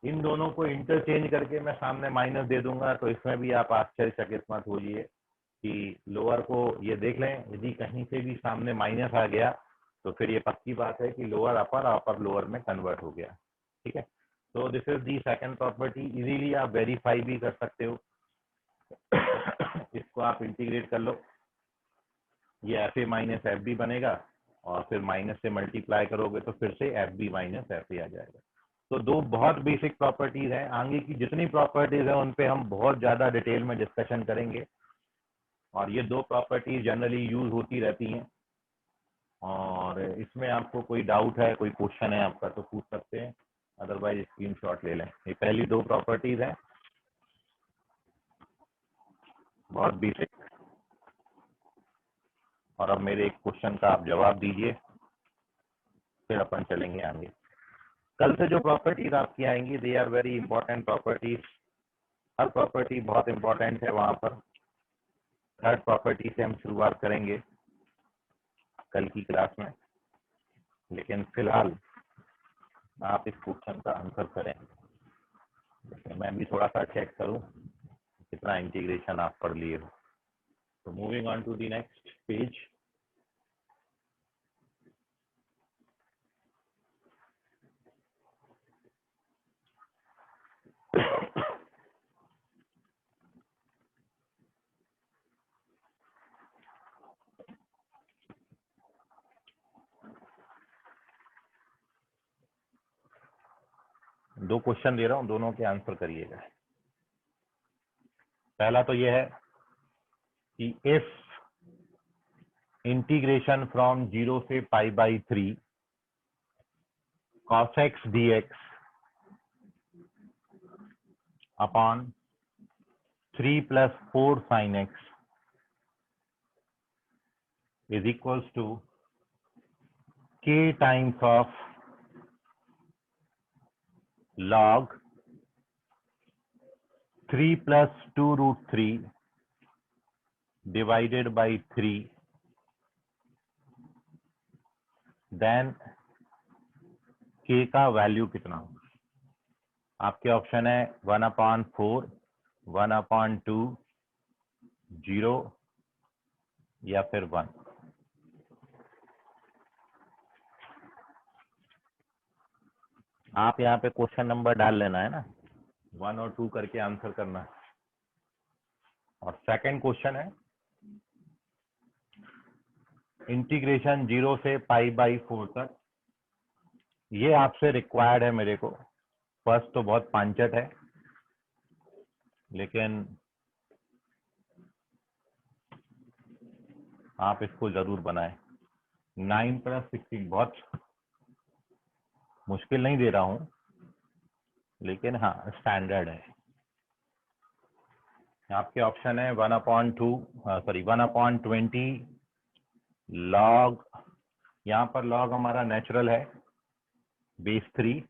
इन दोनों को इंटरचेंज करके मैं सामने माइनस दे दूंगा। तो इसमें भी आप आश्चर्यचकित मत होइए कि लोअर को ये देख लें, यदि कहीं से भी सामने माइनस आ गया तो फिर ये पक्की बात है कि लोअर अपर, अपर लोअर में कन्वर्ट हो गया। ठीक है, तो this is the second property. Easily आप वेरीफाई भी कर सकते हो। इसको आप इंटीग्रेट कर लो, ये F A minus F B बनेगा और फिर माइनस से मल्टीप्लाई करोगे तो फिर से F B minus F A आ जाएगा। तो दो बहुत बेसिक प्रॉपर्टीज हैं। आगे की जितनी प्रॉपर्टीज हैं उन पे हम बहुत ज़्यादा डिटेल में डिस्कशन करेंगे, और ये दो प्रॉपर्टीज जनरली यूज होती रहती हैं। और इसमें आपको कोई डाउट है, कोई क्वेश्चन है आपका, तो पूछ सकते हैं, अदरवाइज स्क्रीनशॉट ले लें। ये पहली दो प्रॉपर्टीज हैं, बहुत बेसिक। और अब मेरे एक क्वेश्चन का आप जवाब दीजिए, फिर अपन चलेंगे आगे। कल से जो प्रॉपर्टीज आपकी आएंगी, they are very important properties. हर प्रॉपर्टी बहुत इंपॉर्टेंट है वहां पर। थर्ड प्रॉपर्टी से हम शुरुआत करेंगे कल की क्लास में, लेकिन फिलहाल आप इस क्वेश्चन का आंसर करें। मैं भी थोड़ा सा चेक करूं कितना इंटीग्रेशन आप पढ़ लिए हो। तो moving on to the next page. दो क्वेश्चन दे रहा हूं, दोनों के आंसर करिएगा। पहला तो यह है कि इफ इंटीग्रेशन फ्रॉम 0 से π/3 cos x dx upon 3 + 4 sin x is equals to k times of log 3 + 2√3 divided by 3, then k का वैल्यू कितना होगा? आपके ऑप्शन है 1/4, 1/2, 0 या फिर 1। आप यहाँ पे क्वेश्चन नंबर डाल लेना है ना, 1 और 2 करके आंसर करना है। और सेकंड क्वेश्चन है इंटीग्रेशन 0 से π/4 तक। ये आपसे रिक्वायर्ड है मेरे को। फर्स्ट तो बहुत पांचट है, लेकिन आप इसको जरूर बनाएं। 9 + 16 बहुत मुश्किल नहीं दे रहा हूं, लेकिन हाँ स्टैंडर्ड है। आपके ऑप्शन है 1/20 लॉग, यहाँ पर लॉग हमारा नेचुरल है base 3,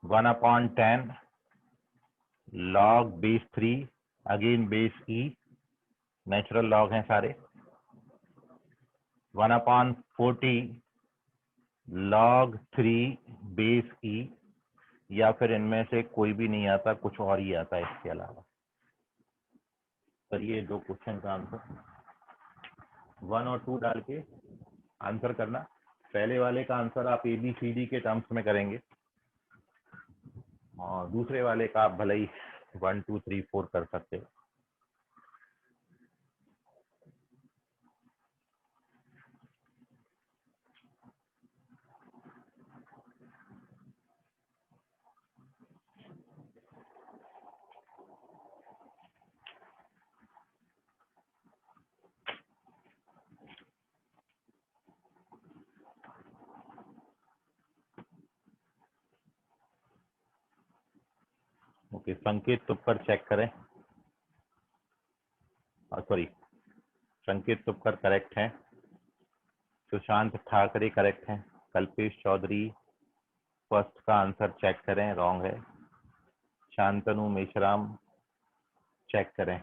1/10 log base 3 again base e, natural log हैं सारे, 1/40 लॉग 3 बेस ई, या फिर इनमें से कोई भी नहीं आता, कुछ और ही आता है इसके अलावा। पर ये दो क्वेश्चन का आंसर 1 और 2 डाल के आंसर करना। पहले वाले का आंसर आप ABCD के टर्म्स में करेंगे, और दूसरे वाले का आप भले ही 1 2 3 4 कर सकते हो। ओके, संकेत तुपकर चेक करें। सॉरी, संकेत तुपकर करेक्ट है, सुशांत ठाकरे करेक्ट है, कल्पेश चौधरी फर्स्ट का आंसर चेक करें, रॉन्ग है। शांतनु मेश्राम चेक करें।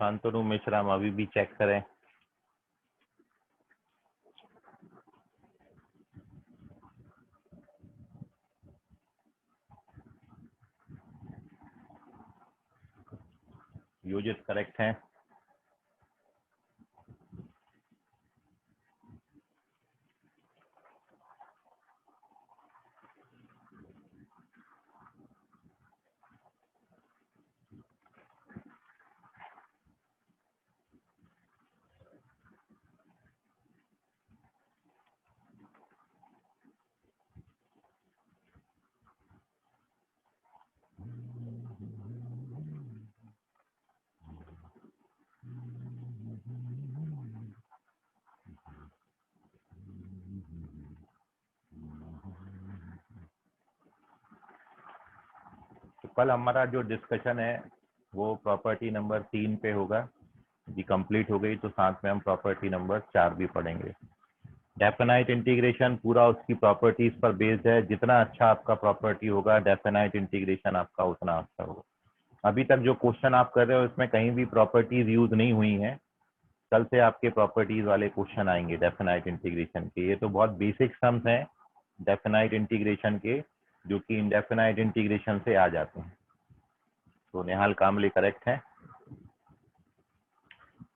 शांतनु मिश्रा अभी भी चेक करें। योजित करेक्ट है। तो कल हमारा जो डिस्कशन है वो प्रॉपर्टी नंबर 3 पे होगा। यदि कंप्लीट हो गई तो साथ में हम प्रॉपर्टी नंबर 4 भी पढ़ेंगे। डेफिनाइट इंटीग्रेशन पूरा उसकी प्रॉपर्टीज पर बेस्ड है। जितना अच्छा आपका प्रॉपर्टी होगा डेफिनाइट इंटीग्रेशन आपका उतना अच्छा होगा। अभी तक जो क्वेश्चन आप कर रहे हो इसमें कहीं भी प्रॉपर्टीज यूज नहीं हुई हैं। कल से आपके प्रॉपर्टीज वाले क्वेश्चन आएंगे डेफिनाइट इंटीग्रेशन के। ये तो बहुत बेसिक सम्स हैं डेफिनाइट इंटीग्रेशन के, जो कि इनडेफिनाइट इंटीग्रेशन से आ जाते हैं। तो निहाल कामले करेक्ट है।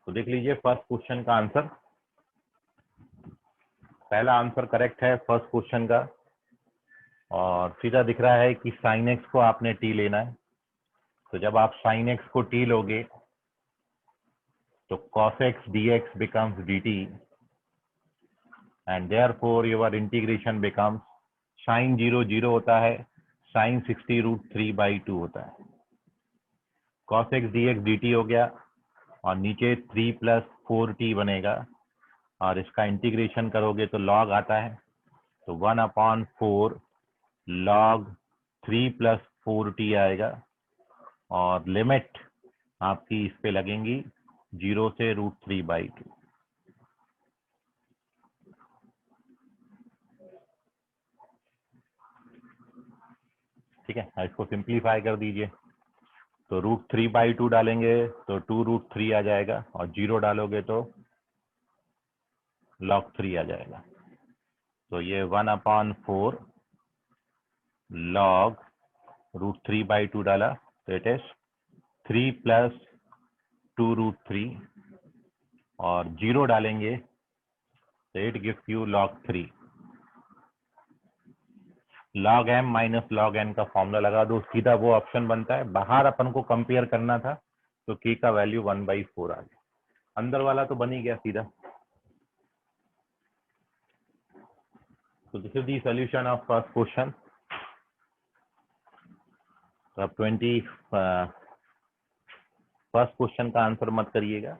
तो देख लीजिए फर्स्ट क्वेश्चन का आंसर। पहला आंसर करेक्ट है फर्स्ट क्वेश्चन का, और सीधा दिख रहा है कि साइन एक्स को आपने टी लेना है। तो जब आप साइन एक्स को टी लोगे तो cos x dx becomes dt and therefore your integration becomes sin 0 0 होता है, sin 60√3/2 होता है। cos x dx dt हो गया और नीचे 3 + 4t बनेगा, और इसका इंटीग्रेशन करोगे तो log आता है। तो 1/4 log 3 + 4t आएगा, और लिमिट आपकी इस पे लगेंगी 0 से √3/2। ठीक है, इसको सिंप्लीफाई कर दीजिए। तो √3/2 डालेंगे तो 2√3 आ जाएगा, और 0 डालोगे तो log 3 आ जाएगा। तो ये 1/4 log √3/2 डाला तो इट इज 3 + 2√3, और 0 डालेंगे तो it gives you log 3। log m minus log n का फॉर्मूला लगा दो, सीधा वो ऑप्शन बनता है। बाहर अपन को कंपेयर करना था तो k का वैल्यू 1/4 आ गया, अंदर वाला तो बन ही गया सीधा। So this is the solution of first question. तो अब 20 फर्स्ट क्वेश्चन का आंसर मत करिएगा।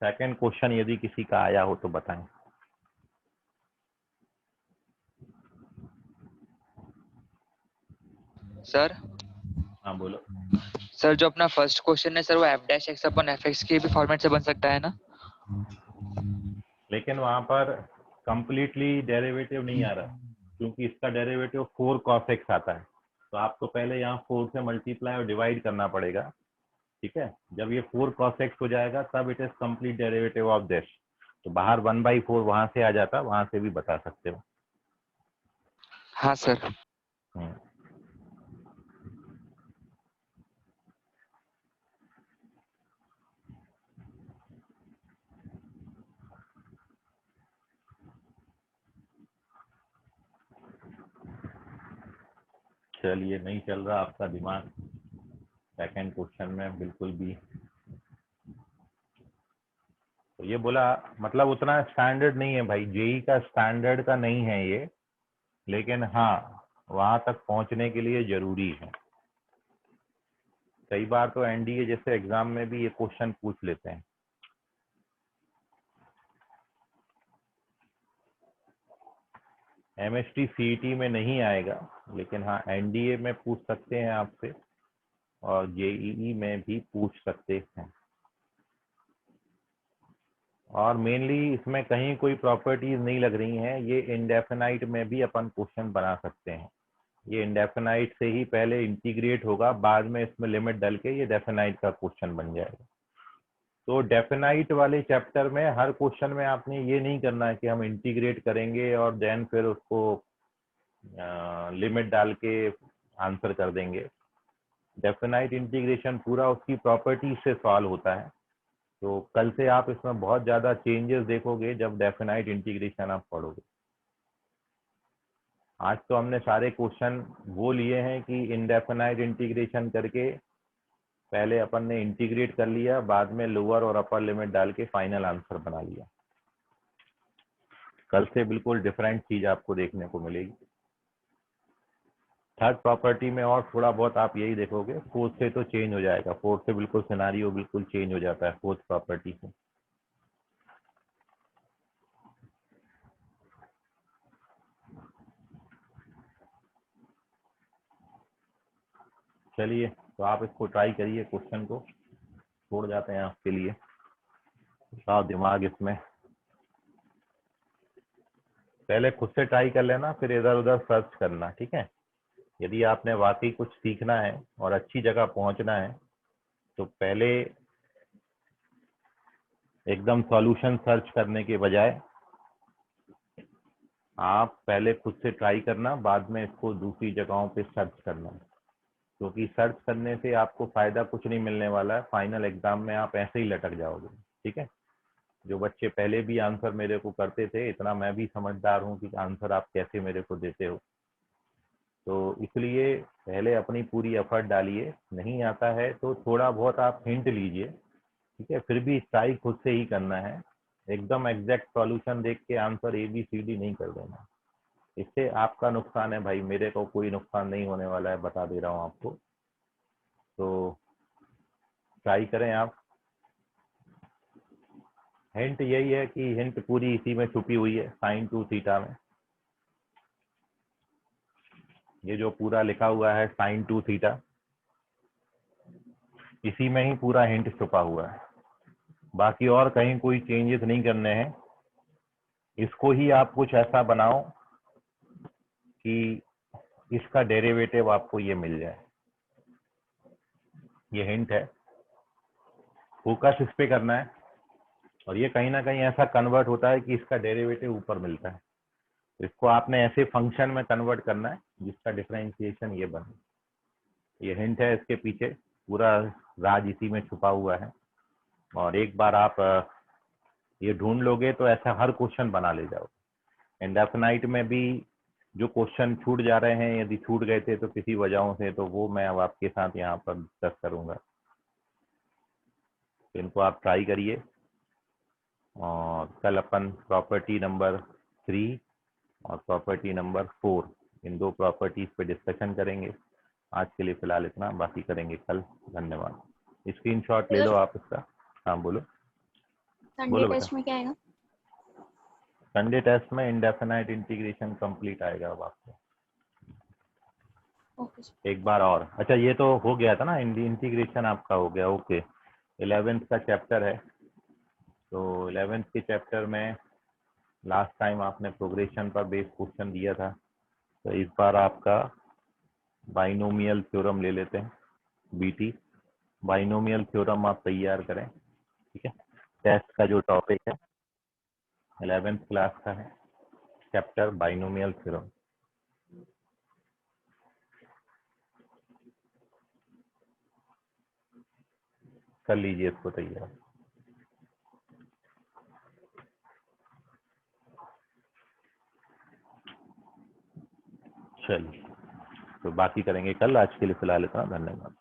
सेकंड क्वेश्चन यदि किसी का आया हो तो बताएं। सर हाँ बोलो। सर जो अपना फर्स्ट क्वेश्चन है सर, वो f'(x/f(x) के भी फॉर्मेट से बन सकता है ना? लेकिन वहां पर कंप्लीटली डेरिवेटिव नहीं आ रहा, क्योंकि इसका डेरिवेटिव 4 cos x आता है। तो आपको पहले यहाँ 4 से मल्टीप्लाई और डिवाइड करना पड़ेगा। ठीक है, जब ये 4 cos x हो जाएगा तब it is complete derivative of this. तो बाहर 1/4 वहां से आ जाता, वहां से भी बता सकते हो। हाँ सर। हम्म। चलिए, नहीं चल रहा आपका दिमाग सेकंड क्वेश्चन में बिल्कुल भी। तो ये बोला, मतलब उतना स्टैंडर्ड नहीं है भाई, जेई का स्टैंडर्ड का नहीं है ये, लेकिन हाँ वहां तक पहुंचने के लिए जरूरी है। कई बार तो एनडीए जैसे एग्जाम में भी ये क्वेश्चन पूछ लेते हैं। एमएसटी सीईटी में नहीं आएगा, लेकिन हाँ एनडीए में पूछ सकते हैं आपसे, और जेईई में भी पूछ सकते हैं। और मेनली इसमें कहीं कोई प्रॉपर्टीज नहीं लग रही हैं, ये इंडेफिनाइट में भी अपन क्वेश्चन बना सकते हैं। ये इंडेफिनाइट से ही पहले इंटीग्रेट होगा, बाद में इसमें लिमिट डाल के ये डेफिनाइट का क्वेश्चन बन जाएगा। तो डेफिनाइट वाले चैप्टर में हर क्वेश्चन में आपने ये नहीं करना है कि हम इंटीग्रेट करेंगे और देन फिर उसको लिमिट डाल के आंसर कर देंगे। डेफिनाइट इंटीग्रेशन पूरा उसकी प्रॉपर्टी से सॉल्व होता है। तो कल से आप इसमें बहुत ज़्यादा चेंजेस देखोगे जब डेफिनाइट इंटीग्रेशन आप पढ़ोगे। आज तो हमने सारे क्वेश्चन वो लिए हैं कि इनडेफिनाइट इंटीग्रेशन करके पहले अपन ने इंटीग्रेट कर लिया, बाद में लोअर और अपर लिमिट डाल के फाइनल आंसर बना लिया। कल से बिल्कुल डिफरेंट चीज आपको देखने को मिलेगी। थर्ड प्रॉपर्टी में और थोड़ा बहुत आप यही देखोगे, फोर्थ से तो चेंज हो जाएगा, फोर्थ से बिल्कुल सिनारियो बिल्कुल चेंज हो जाता है फोर्थ प्रॉपर्टी से। चलिए, तो आप इसको ट्राई करिए, क्वेश्चन को छोड़ जाते हैं आपके लिए, लगाओ दिमाग इसमें। पहले खुद से ट्राई कर लेना, फिर इधर उधर सर्च करना, ठीक है। यदि आपने वाकई कुछ सीखना है और अच्छी जगह पहुंचना है तो पहले एकदम सॉल्यूशन सर्च करने के बजाय आप पहले खुद से ट्राई करना, बाद में इसको दूसरी जगहों पे सर्च करना। क्योंकि सर्च करने से आपको फायदा कुछ नहीं मिलने वाला है, फाइनल एग्जाम में आप ऐसे ही लटक जाओगे, ठीक है। जो बच्चे पहले भी आंसर मेरे को करते थे, इतना मैं भी समझदार हूँ कि आंसर आप कैसे मेरे को देते हो। तो इसलिए पहले अपनी पूरी एफर्ट डालिए, नहीं आता है तो थोड़ा बहुत आप हिंट लीजिए, ठीक है। फिर भी ट्राई खुद से ही करना है, एकदम एग्जैक्ट सॉल्यूशन देख के आंसर ABCD नहीं कर देना। इससे आपका नुकसान है भाई, मेरे को कोई नुकसान नहीं होने वाला है, बता दे रहा हूँ आपको। तो ट्राई करें आप। हिंट यही है कि हिंट पूरी इसी में छुपी हुई है, sin 2 थीटा में। ये जो पूरा लिखा हुआ है sin 2 थीटा, इसी में ही पूरा हिंट छुपा हुआ है। बाकी और कहीं कोई चेंजेस नहीं करने हैं। इसको ही आप कुछ ऐसा बनाओ कि इसका डेरिवेटिव आपको ये मिल जाए। ये हिंट है, फोकस इस पे करना है। और ये कहीं ना कहीं ऐसा कन्वर्ट होता है कि इसका डेरिवेटिव ऊपर मिलता है। इसको आपने ऐसे फंक्शन में कन्वर्ट करना है जिसका डिफरेंशिएशन ये बने। ये हिंट है, इसके पीछे पूरा राज इसी में छुपा हुआ है। और एक बार आप ये ढूंढ लोगे तो ऐसा हर क्वेश्चन बना ले जाओगे। इंडेफिनाइट में भी जो क्वेश्चन छूट जा रहे हैं, यदि छूट गए थे तो किसी वजहों से, तो वो मैं अब आपके साथ यहाँ पर डिस्कस करूँगा। तो इनको आप ट्राई करिए, और कल अपन प्रॉपर्टी नंबर 3 और प्रॉपर्टी नंबर 4, इन दो प्रॉपर्टीज पे डिस्कशन करेंगे। आज के लिए फिलहाल इतना, बाकी करेंगे कल। धन्यवाद। स्क्रीनशॉट ले लो आप इसका। हाँ बोलो। संडे बोलो बेटा। टेस्ट में क्या आएगा? संडे टेस्ट में इंडेफिनाइट इंटीग्रेशन कंप्लीट आएगा अब आपको। ओके। एक बार और, अच्छा ये तो हो गया था ना, इंटीग्रेशन आपका हो गया, ओके। 11th का चैप्टर है। तो 11th के चैप्टर में लास्ट टाइम आपने प्रोग्रेशन पर बेस क्वेश्चन दिया था, तो इस बार आपका बाइनोमियल थ्योरम ले लेते हैं, BT। बाइनोमियल थ्योरम आप तैयार करें, ठीक है। टेस्ट का जो टॉपिक है 11th क्लास का है, चैप्टर बाइनोमियल थ्योरम। कर लीजिए इसको तैयार। चलिए, तो बाकी करेंगे कल। आज के लिए फिलहाल इतना, धन्यवाद।